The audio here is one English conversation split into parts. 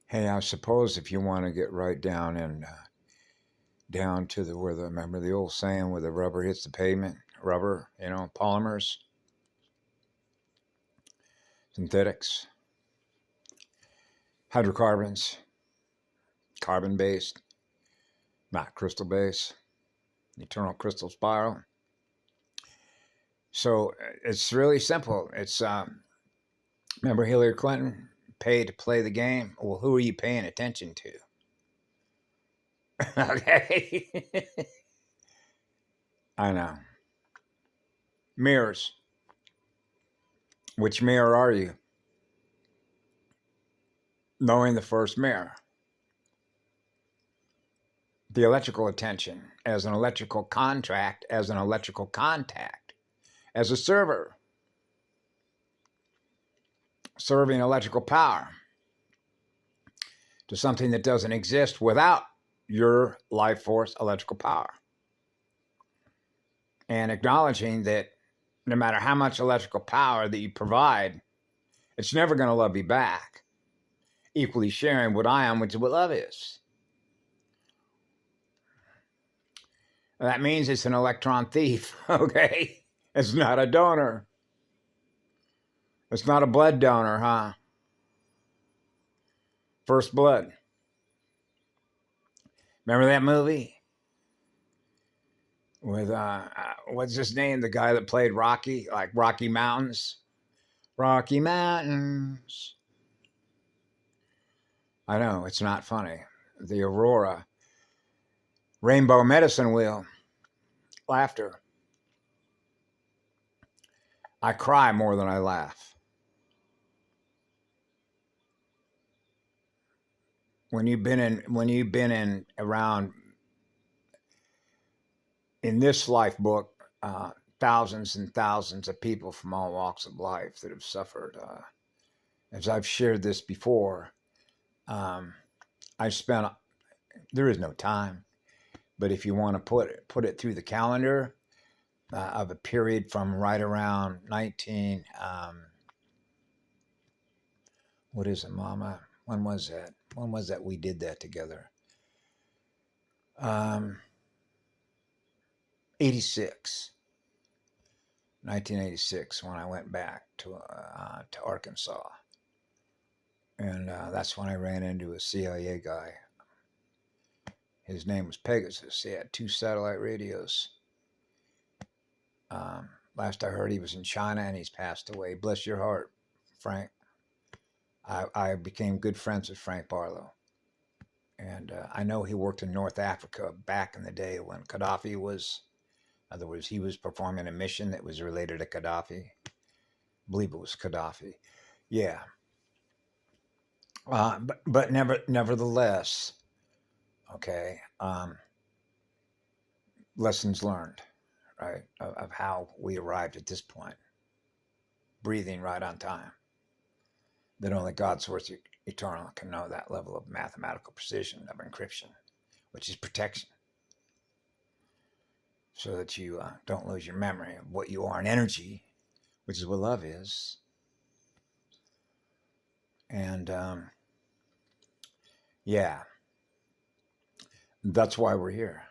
Hey, I suppose if you want to get right down and down to remember the old saying where the rubber hits the pavement, rubber, polymers, synthetics, hydrocarbons, carbon based, not crystal based, eternal crystal spiral. So it's really simple. It's remember Hillary Clinton paid to play the game. Well, who are you paying attention to? Okay, I know. Mirrors. Which mirror are you? Knowing the first mirror. The electrical attention as an electrical contract, as an electrical contact, as a server, serving electrical power to something that doesn't exist without your life force electrical power. And acknowledging that no matter how much electrical power that you provide, it's never going to love you back. Equally sharing what I am, which is what love is. That means it's an electron thief, okay? It's not a donor. It's not a blood donor, huh? First Blood. Remember that movie? With, what's his name? The guy that played Rocky, like Rocky Mountains? Rocky Mountains. I know, it's not funny. The Aurora. Rainbow Medicine Wheel. Laughter. I cry more than I laugh. When you've been in around in this life book, thousands and thousands of people from all walks of life that have suffered. As I've shared this before, I spent. There is no time, but if you want to put it through the calendar of a period from right around 19. What is it, Mama? When was that? When was that we did that together? 86. 1986, when I went back to Arkansas. And that's when I ran into a CIA guy. His name was Pegasus. He had 2 satellite radios. Last I heard, he was in China and he's passed away. Bless your heart, Frank. I became good friends with Frank Barlow. And I know he worked in North Africa back in the day when Gaddafi was, in other words, he was performing a mission that was related to Gaddafi. I believe it was Gaddafi. Yeah. But nevertheless, okay, lessons learned, right, of how we arrived at this point. Breathing right on time. That only God, source eternal, can know that level of mathematical precision of encryption, which is protection. So that you don't lose your memory of what you are in energy, which is what love is. And yeah, that's why we're here.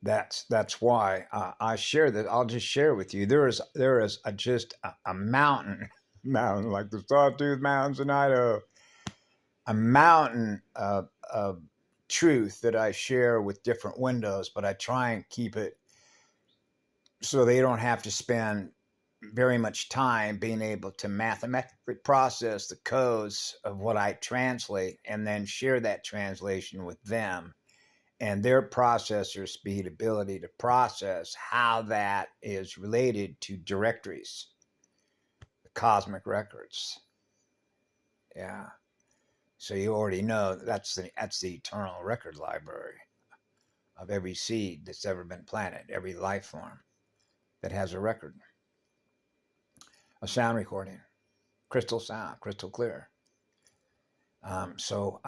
That's why I share that. I'll just share with you. There is just a mountain like the Sawtooth Mountains in Idaho, a mountain of truth that I share with different windows, but I try and keep it so they don't have to spend very much time being able to mathematically process the codes of what I translate and then share that translation with them and their processor speed ability to process how that is related to directories, the cosmic records. Yeah. So you already know that's the eternal record library of every seed that's ever been planted, every life form that has a record. A sound recording, crystal sound, crystal clear. So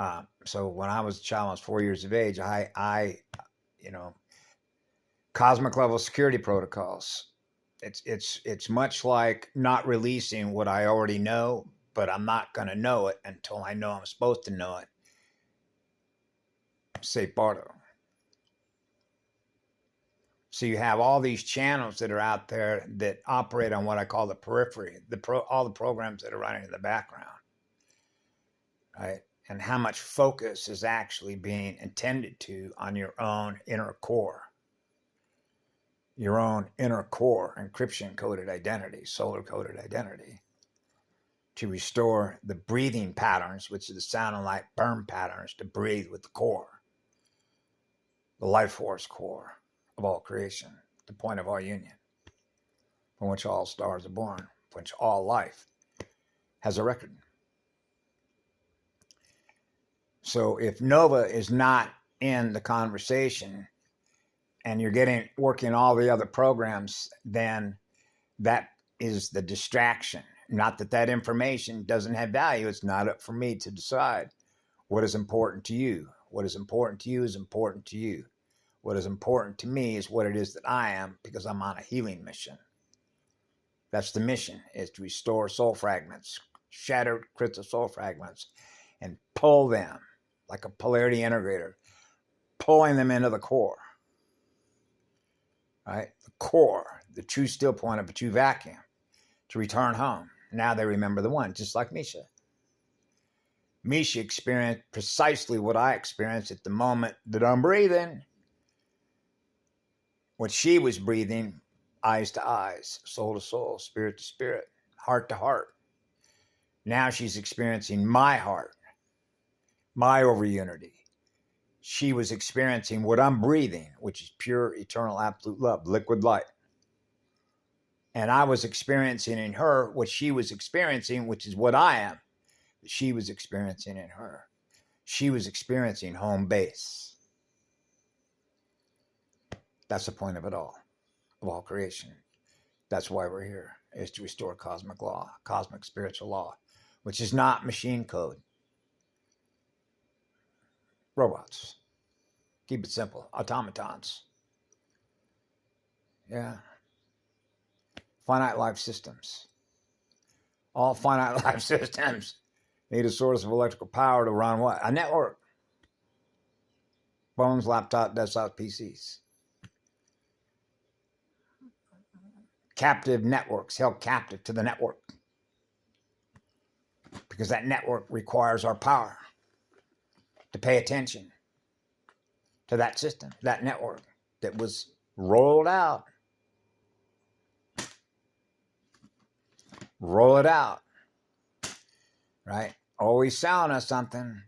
when I was a child, I was 4 years of age. I cosmic level security protocols. It's much like not releasing what I already know, but I'm not going to know it until I know I'm supposed to know it. Say Bardo. So you have all these channels that are out there that operate on what I call the periphery, all the programs that are running in the background, right? And how much focus is actually being intended to on your own inner core, encryption coded identity, solar coded identity, to restore the breathing patterns, which is the sound and light burn patterns, to breathe with the core, the life force core of all creation, the point of all union, from which all stars are born, from which all life has a record. So if Nova is not in the conversation and you're working all the other programs, then that is the distraction. Not that that information doesn't have value. It's not up for me to decide what is important to you. What is important to you is important to you. What is important to me is what it is that I am, because I'm on a healing mission. That's the mission, is to restore soul fragments, shattered crystal soul fragments, and pull them like a polarity integrator, pulling them into the core. Right? The core, the true still point of a true vacuum, to return home. Now they remember the one, just like Misha. Misha experienced precisely what I experienced at the moment that I'm breathing. What she was breathing, eyes to eyes, soul to soul, spirit to spirit, heart to heart. Now she's experiencing my heart, my over-unity. She was experiencing what I'm breathing, which is pure, eternal, absolute love, liquid light. And I was experiencing in her what she was experiencing, which is what I am. She was experiencing in her. She was experiencing home base. That's the point of it all, of all creation. That's why we're here, is to restore cosmic law, cosmic spiritual law, which is not machine code. Robots. Keep it simple. Automatons. Yeah. Finite life systems. All finite life systems need a source of electrical power to run what? A network. Phones, laptop, desktop, PCs. Captive networks, held captive to the network. Because that network requires our power to pay attention to that system, that network that was rolled out. Roll it out, right? Always selling us something.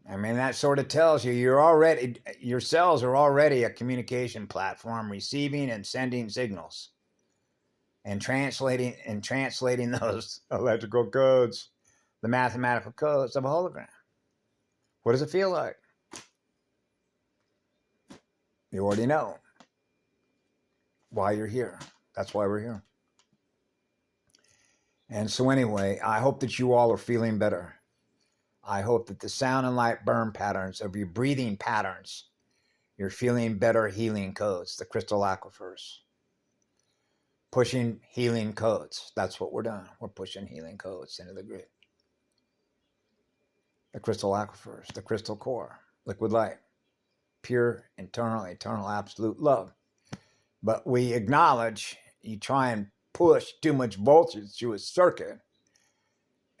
I mean, that sort of tells you your cells are already a communication platform, receiving and sending signals and translating those electrical codes, the mathematical codes of a hologram. What does it feel like? You already know why you're here. That's why we're here. And so anyway, I hope that you all are feeling better. I hope that the sound and light burn patterns of your breathing patterns, you're feeling better healing codes, the Krystal Aquifers. Pushing healing codes. That's what we're doing. We're pushing healing codes into the grid. The Krystal Aquifers, the crystal core, liquid light, pure, eternal, absolute love. But we acknowledge you try and push too much voltage through a circuit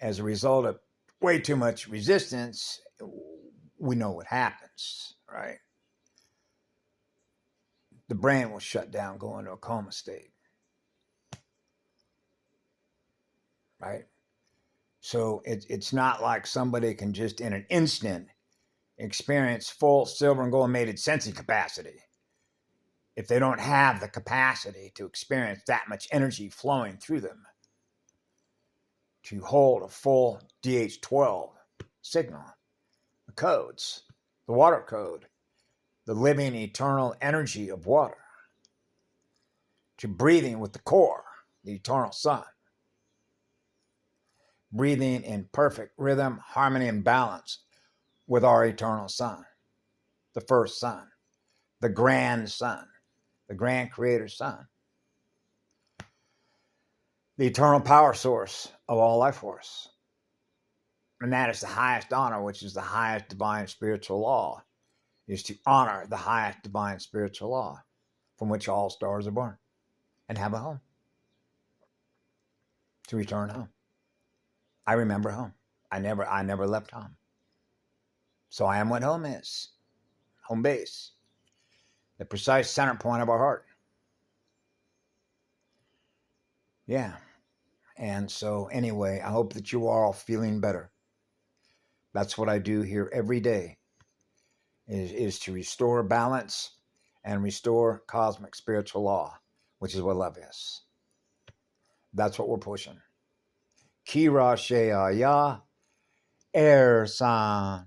as a result of way too much resistance, we know what happens, right? The brain will shut down, go into a coma state, right? So it's not like somebody can just in an instant experience full silver and gold mated sensing capacity if they don't have the capacity to experience that much energy flowing through them to hold a full DH12 signal, the codes, the water code, the living eternal energy of water, to breathing with the core, the eternal sun, breathing in perfect rhythm, harmony, and balance with our eternal sun, the first sun, the grand sun, the grand creator sun. the eternal power source of all life force. And that is the highest honor, which is the highest divine spiritual law, is to honor the highest divine spiritual law from which all stars are born and have a home, to return home. I remember home. I never left home. So I am what home is, home base, the precise center point of our heart. Yeah. And so anyway, I hope that you are all feeling better. That's what I do here every day, is to restore balance and restore cosmic spiritual law, which is what love is. That's what we're pushing. Khee Ra Sha Ya, Air San.